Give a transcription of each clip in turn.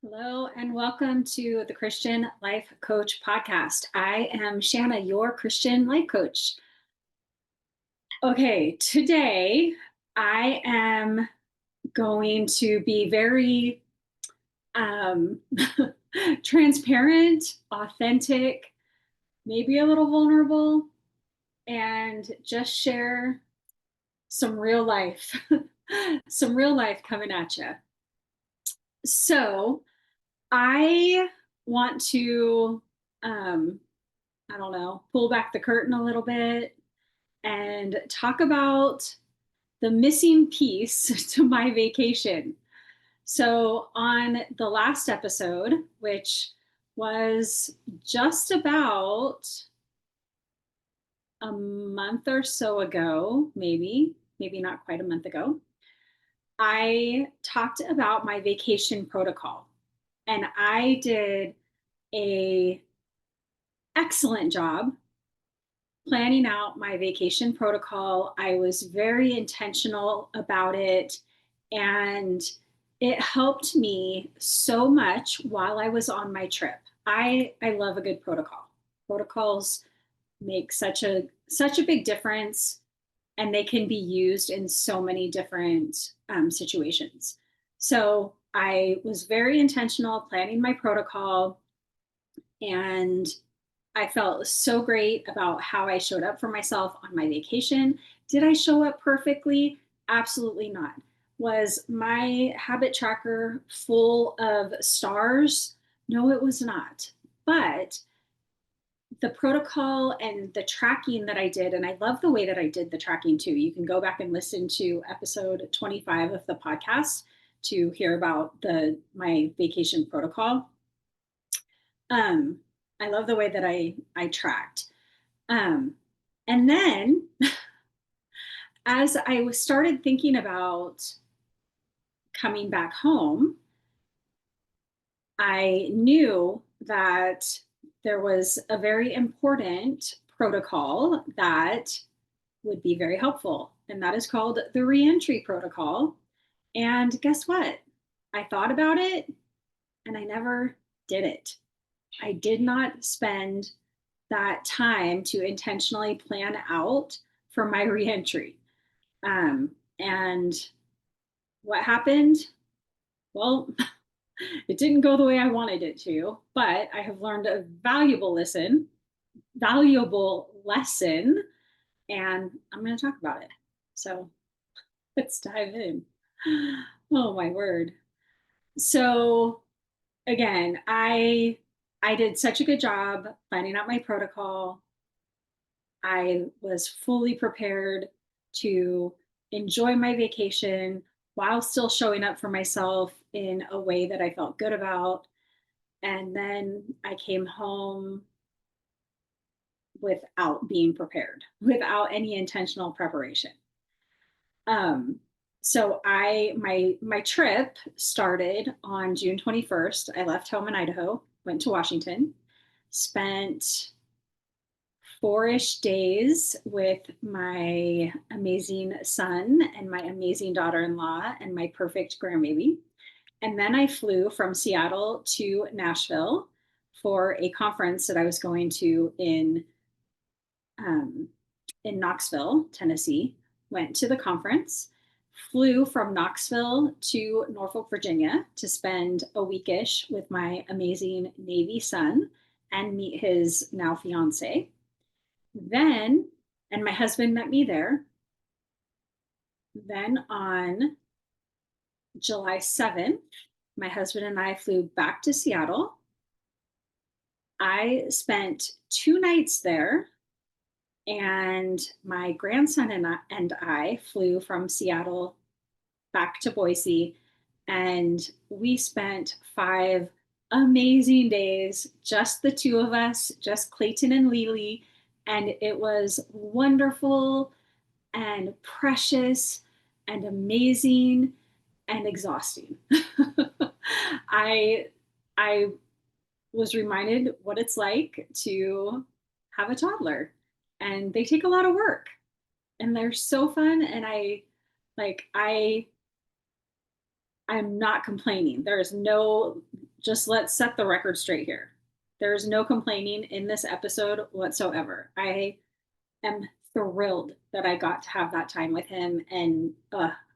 Hello and welcome to the Christian Life Coach Podcast. I am Shanna, your Christian life coach. Okay, today I am going to be very um, transparent, authentic, maybe a little vulnerable, and just share some real life, some real life coming at you. So, I want to, um, I don't know, pull back the curtain a little bit and talk about the missing piece to my vacation. So, on the last episode, which was just about a month or so ago, maybe not quite a month ago, I talked about my vacation protocol. And I did a excellent job planning out my vacation protocol. I was very intentional about it, and it helped me so much while I was on my trip. I love a good protocol. Protocols make such a big difference, and they can be used in so many different situations. So I was very intentional planning my protocol, and I felt so great about how I showed up for myself on my vacation. Did I show up perfectly? Absolutely not. Was my habit tracker full of stars? No, it was not. But the protocol and the tracking that I did, and I love the way that I did the tracking too. You can go back and listen to episode 25 of the podcast to hear about my vacation protocol. Um, I love the way that I tracked. Um, and then as I started thinking about coming back home, I knew that there was a very important protocol that would be very helpful, and that is called the reentry protocol. And guess what? I thought about it and I never did it. I did not spend that time to intentionally plan out for my reentry. And what happened? Well, it didn't go the way I wanted it to, but I have learned a valuable lesson, and I'm going to talk about it. So let's dive in. Oh my word. So again, I did such a good job planning out my protocol. I was fully prepared to enjoy my vacation while still showing up for myself in a way that I felt good about. And then I came home without being prepared, without any intentional preparation. Um, so my trip started on June 21st. I left home in Idaho, went to Washington, spent 4-ish days with my amazing son and my amazing daughter-in-law and my perfect grandbaby. And then I flew from Seattle to Nashville for a conference that I was going to um, in Knoxville, Tennessee. Went to the conference, flew from Knoxville to Norfolk, Virginia to spend a weekish with my amazing Navy son and meet his now fiance. Then, and my husband met me there. Then on July 7th, my husband and I flew back to Seattle. I spent 2 nights there, and my grandson and I flew from Seattle back to Boise, and we spent 5 amazing days, just the two of us, just Clayton and Lily, and it was wonderful and precious and amazing and exhausting. I I was reminded what it's like to have a toddler, and they take a lot of work, and they're so fun, and like I'm not complaining. There is no just let's set the record straight here. There's no complaining in this episode whatsoever. I am thrilled that I got to have that time with him. And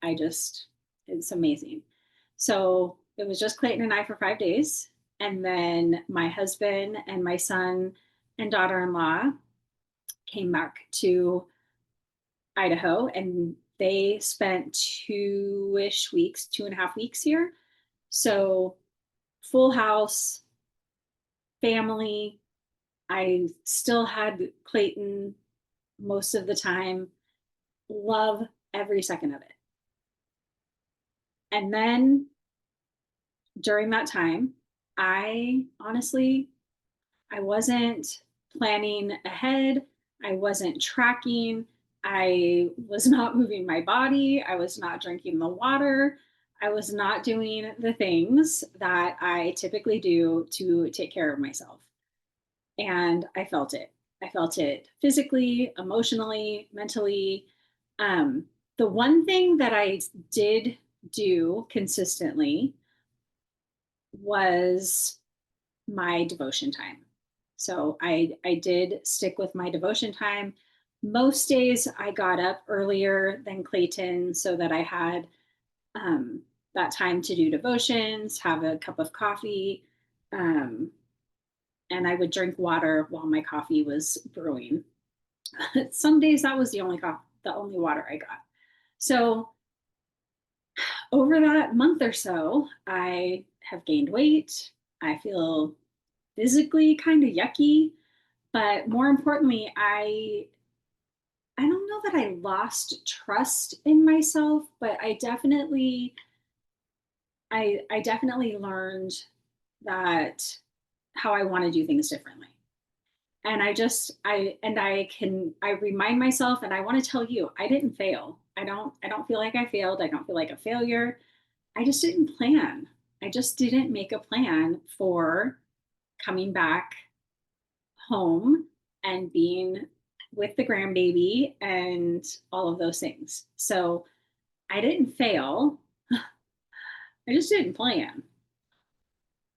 I just, it's amazing. So it was just Clayton and I for 5 days. And then my husband and my son and daughter in law came back to Idaho, and they spent 2-ish weeks, 2.5 weeks here. So full house, family. I still had Clayton most of the time. Love every second of it. And then during that time, I honestly, I wasn't planning ahead. I wasn't tracking. I was not moving my body. I was not drinking the water. I was not doing the things that I typically do to take care of myself. And I felt it. I felt it physically, emotionally, mentally. Um, the one thing that I did do consistently was my devotion time. So I did stick with my devotion time. Most days I got up earlier than Clayton so that I had um, that time to do devotions, have a cup of coffee, um, and I would drink water while my coffee was brewing. Some days that was the only water I got. So over that month or so, I have gained weight. I feel physically kind of yucky, but more importantly, I don't know that I lost trust in myself, but I definitely learned that how I want to do things differently. And I remind myself, and I want to tell you, I didn't fail. I don't feel like I failed. I don't feel like a failure. I just didn't plan. I just didn't make a plan for coming back home and being with the grandbaby and all of those things. So I didn't fail. I just didn't plan.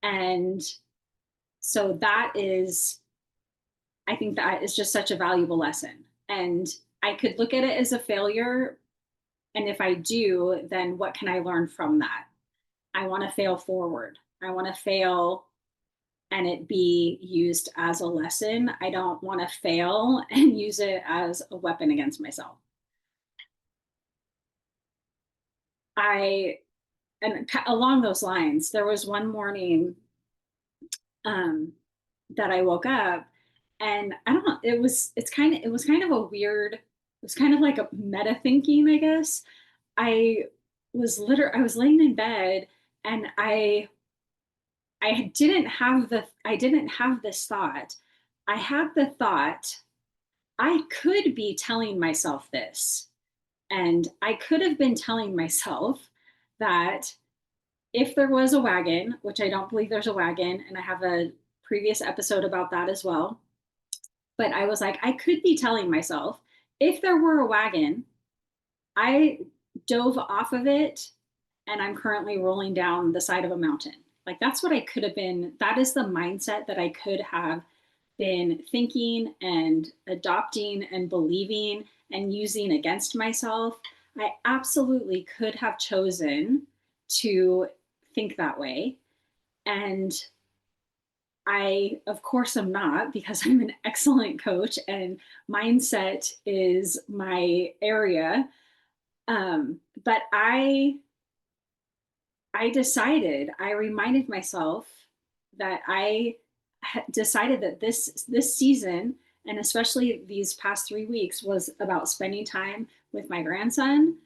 And so I think that is just such a valuable lesson. And I could look at it as a failure. And if I do, then what can I learn from that? I want to fail forward. I want to fail and it be used as a lesson. I don't want to fail and use it as a weapon against myself. I and along those lines, there was one morning um, that I woke up, and I don't know. It was kind of a weird. It was kind of like a meta thinking, I guess. I was laying in bed, and I didn't have this thought. I had the thought I could be telling myself this, and I could have been telling myself that if there was a wagon, which I don't believe there's a wagon, and I have a previous episode about that as well. But I was like, I could be telling myself, if there were a wagon, I dove off of it and I'm currently rolling down the side of a mountain. Like that's what I could have been. That is the mindset that I could have been thinking and adopting and believing and using against myself. I absolutely could have chosen to think that way. And I, of course, am not because I'm an excellent coach and mindset is my area. But I reminded myself that I decided that this season, and especially these past 3 weeks, was about spending time with my grandson,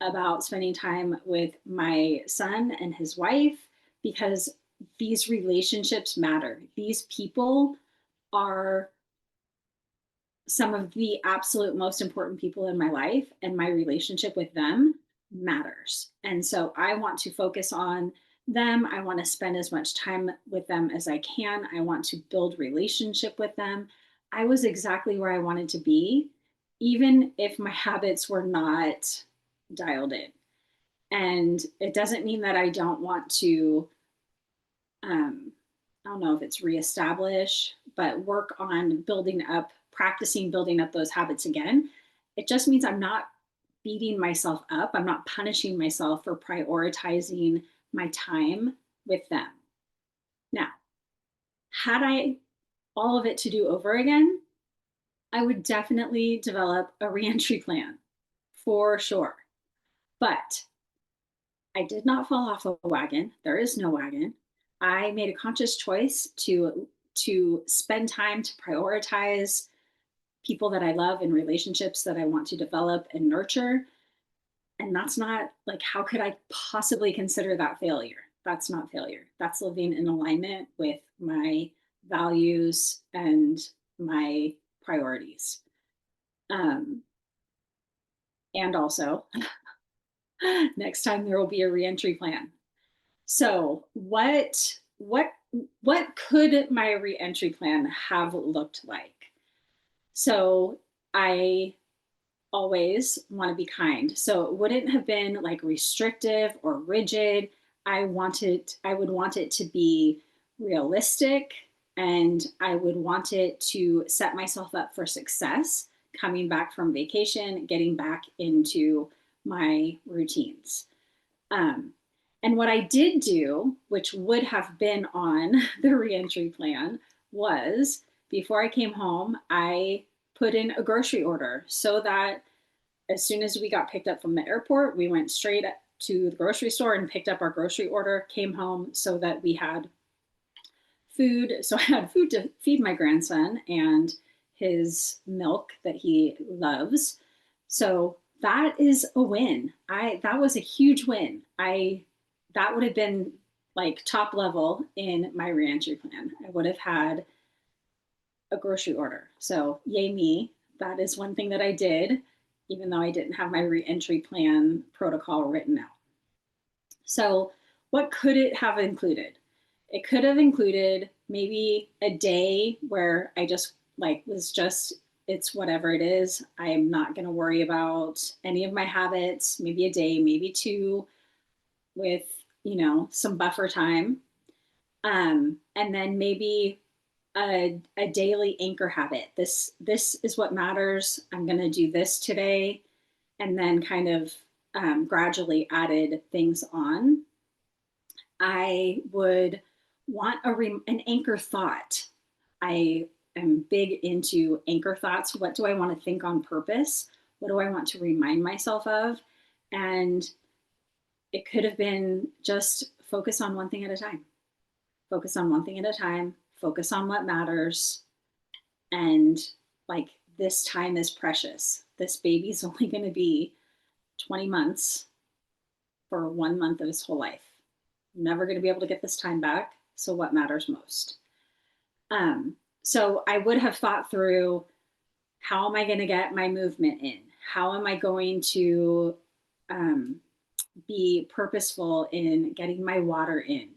about spending time with my son and his wife, because these relationships matter. These people are some of the absolute most important people in my life, and my relationship with them matters. And so I want to focus on them. I want to spend as much time with them as I can. I want to build relationship with them. I was exactly where I wanted to be, even if my habits were not dialed in. And it doesn't mean that I don't want to um, I don't know if it's reestablish, but work on building up, practicing building up those habits again. It just means I'm not beating myself up. I'm not punishing myself for prioritizing my time with them. Now, had I all of it to do over again, I would definitely develop a reentry plan for sure. But I did not fall off a wagon. There is no wagon. I made a conscious choice to spend time to prioritize people that I love and relationships that I want to develop and nurture. And that's not like, how could I possibly consider that failure? That's not failure. That's living in alignment with my values and my priorities. Um, and also, next time there will be a reentry plan. So, what could my reentry plan have looked like? So, I always want to be kind. So, it wouldn't have been like restrictive or rigid. I would want it to be realistic, and I would want it to set myself up for success coming back from vacation, getting back into my routines. Um, and what I did do, which would have been on the reentry plan, was before I came home, I put in a grocery order so that as soon as we got picked up from the airport, we went straight to the grocery store and picked up our grocery order, came home so that we had food. So I had food to feed my grandson and his milk that he loves. So that is a win. I That was a huge win. I That would have been like top level in my reentry plan. I would have had a grocery order. So yay me. That is one thing that I did, even though I didn't have my reentry plan protocol written out. So, what could it have included? It could have included maybe a day where I just like was just, it's whatever it is. I'm not going to worry about any of my habits, maybe a day, maybe two, with, some buffer time. And then maybe a daily anchor habit. This is what matters. I'm going to do this today, and then kind of gradually added things on. I would want an anchor thought. I am big into anchor thoughts. What do I want to think on purpose? What do I want to remind myself of? And it could have been just focus on one thing at a time. Focus on one thing at a time. Focus on what matters. And like, this time is precious. This baby's only going to be 20 months for 1 month of his whole life. I'm never going to be able to get this time back. So, what matters most? So, I would have thought through, how am I going to get my movement in? How am I going to be purposeful in getting my water in?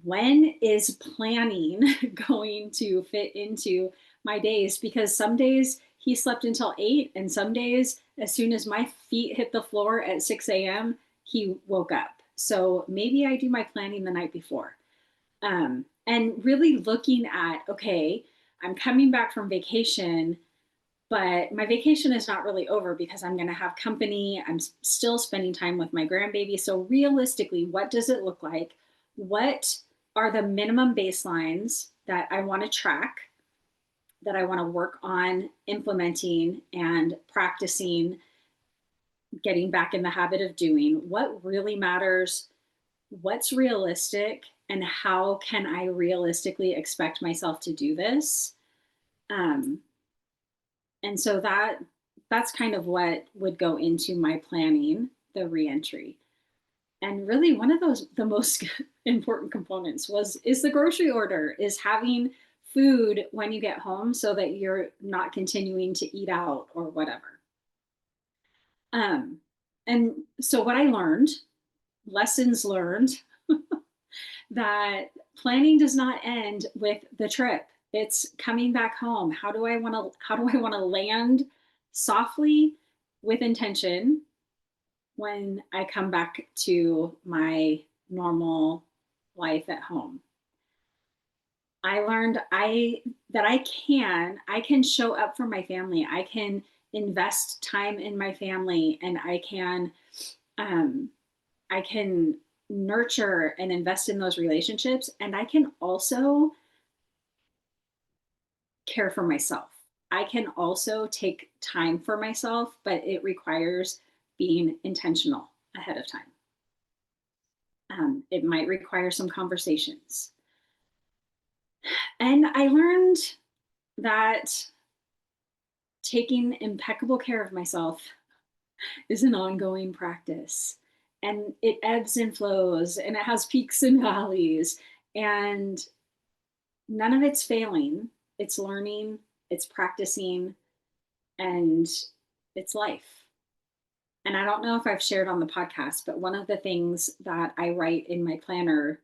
When is planning going to fit into my days? Because some days he slept until 8, and some days, as soon as my feet hit the floor at 6 a.m., he woke up. So maybe I do my planning the night before. And really looking at, okay, I'm coming back from vacation, but my vacation is not really over because I'm going to have company. I'm still spending time with my grandbaby. So realistically, what does it look like? What are the minimum baselines that I want to track, that I want to work on implementing and practicing, getting back in the habit of doing? What really matters? What's realistic? And how can I realistically expect myself to do this? Um, and so that's kind of what would go into my planning the reentry. And really, one of the most important components is the grocery order, is having food when you get home so that you're not continuing to eat out or whatever. And so what I learned, lessons learned, that planning does not end with the trip. It's coming back home. How do I want to land softly with intention when I come back to my normal life at home? I learned I can show up for my family. I can invest time in my family, and um I can nurture and invest in those relationships, and I can also care for myself. I can also take time for myself, but it requires being intentional ahead of time. It might require some conversations. And I learned that taking impeccable care of myself is an ongoing practice. And it ebbs and flows, and it has peaks and valleys. And none of it's failing. It's learning, it's practicing, and it's life. And I don't know if I've shared on the podcast, but one of the things that I write in my planner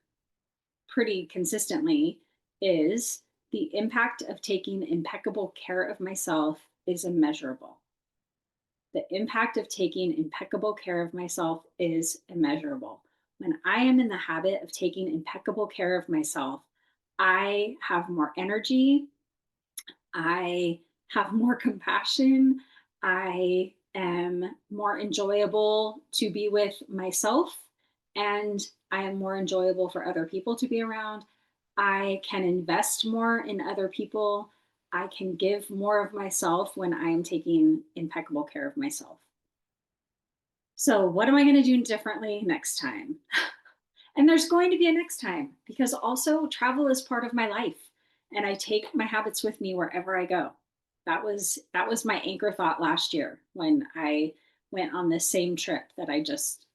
pretty consistently is the impact of taking impeccable care of myself is immeasurable. The impact of taking impeccable care of myself is immeasurable. When I am in the habit of taking impeccable care of myself, I have more energy, I have more compassion. I am more enjoyable to be with myself, and I am more enjoyable for other people to be around. I can invest more in other people. I can give more of myself when I am taking impeccable care of myself. So, what am I going to do differently next time? And there's going to be a next time, because also travel is part of my life, and I take my habits with me wherever I go. That was my anchor thought last year when I went on this same trip that I just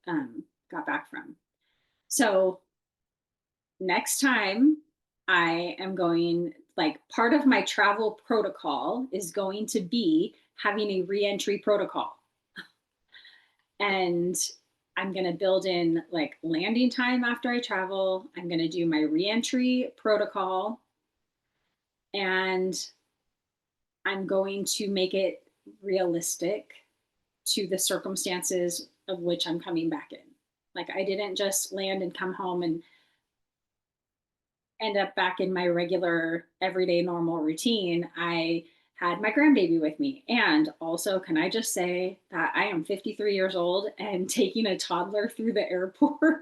got back from. So next time I am going, like, part of my travel protocol is going to be having a reentry protocol. And I'm going to build in like landing time after I travel. I'm going to do my reentry protocol, and I'm going to make it realistic to the circumstances of which I'm coming back in. Like, I didn't just land and come home and end up back in my regular everyday normal routine. I had my grandbaby with me. And also, can I just say that I am 53 years old, and taking a toddler through the airport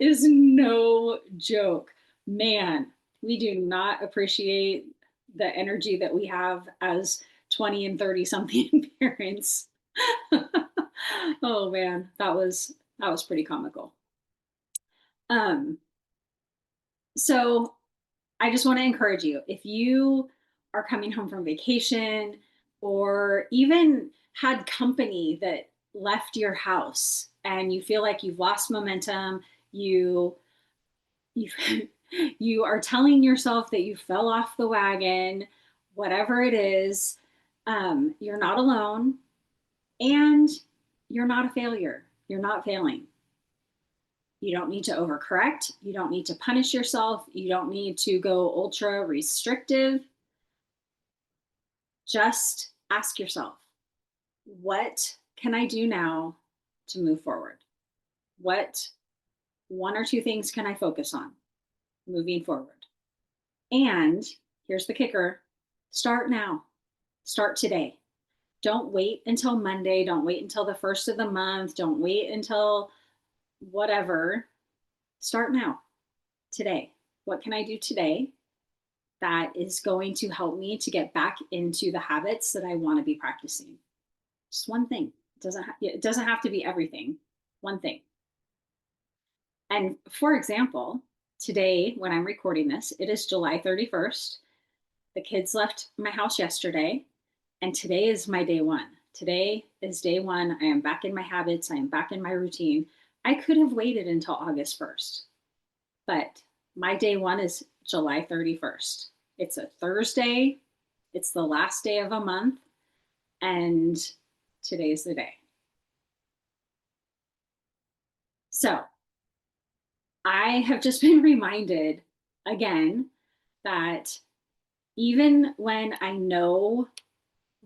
is no joke. Man, we do not appreciate the energy that we have as 20 and 30 something parents. Oh man, that was pretty comical. Um, so I just want to encourage you, if you are coming home from vacation, or even had company that left your house and you feel like you've lost momentum, you you are telling yourself that you fell off the wagon, whatever it is, you're not alone, and you're not a failure. You're not failing. You don't need to overcorrect. You don't need to punish yourself. You don't need to go ultra restrictive. Just ask yourself, what can I do now to move forward? What one or two things can I focus on moving forward? And here's the kicker: start now, start today. Don't wait until Monday. Don't wait until the first of the month. Don't wait until whatever. Start now, today. What can I do today that is going to help me to get back into the habits that I want to be practicing? Just one thing. It doesn't have to be everything. One thing. And for example, today, when I'm recording this, it is July 31st. The kids left my house yesterday, and today is my day one. Today is day one. I am back in my habits. I am back in my routine. I could have waited until August 1st, but my day one is July 31st. It's a Thursday. It's the last day of a month, and today's the day. So I have just been reminded again that even when I know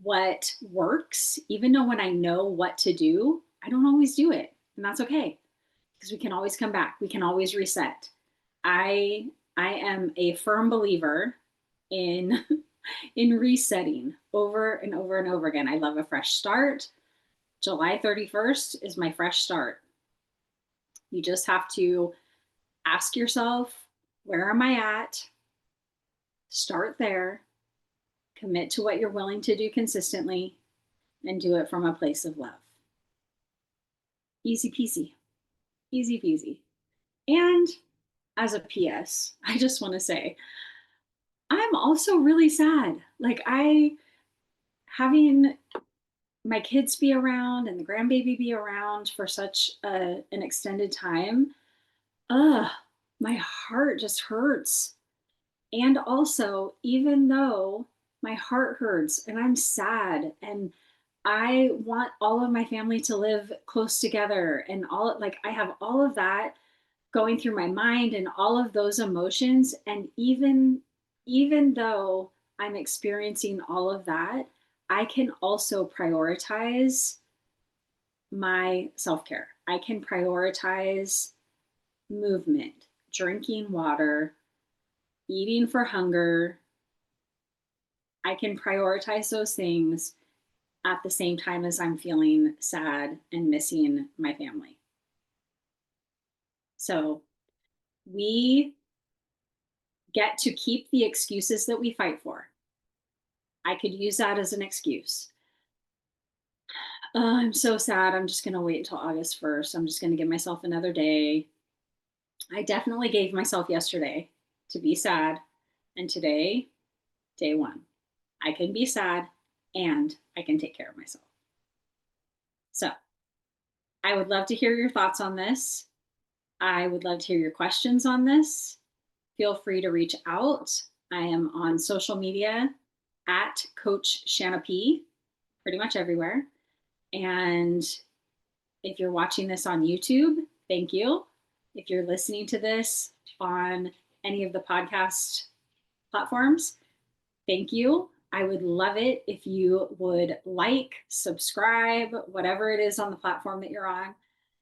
what works, even though when I know what to do, I don't always do it. And that's okay, because we can always come back. We can always reset. I I am a firm believer in in resetting over and over and over again. I love a fresh start. July 31st is my fresh start. You just have to ask yourself, where am I at? Start there, commit to what you're willing to do consistently, and do it from a place of love. Easy peasy, easy peasy. And as a PS, I just want to say, I'm also really sad. Like, having my kids be around and the grandbaby be around for such an extended time, ugh, my heart just hurts. And also, even though my heart hurts and I'm sad and I want all of my family to live close together and all, like, I have all of that going through my mind and all of those emotions. And even though I'm experiencing all of that, I can also prioritize my self-care. I can prioritize movement, drinking water, eating for hunger. I can prioritize those things at the same time as I'm feeling sad and missing my family. So we get to keep the excuses that we fight for. I could use that as an excuse. I'm so sad. I'm just going to wait until August 1st. I'm just going to give myself another day. I definitely gave myself yesterday to be sad. And today, day one, I can be sad and I can take care of myself. So I would love to hear your thoughts on this. I would love to hear your questions on this. Feel free to reach out. I am on social media at Coach Shanna P, pretty much everywhere. And if you're watching this on YouTube, thank you. If you're listening to this on any of the podcast platforms, thank you. I would love it if you would like, subscribe, whatever it is on the platform that you're on,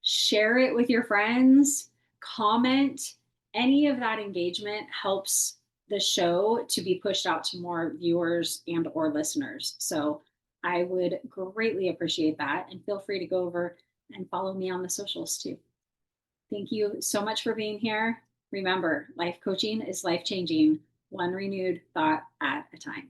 share it with your friends, comment. Any of that engagement helps the show to be pushed out to more viewers and or listeners. So I would greatly appreciate that. And feel free to go over and follow me on the socials too. Thank you so much for being here. Remember, life coaching is life changing, one renewed thought at a time.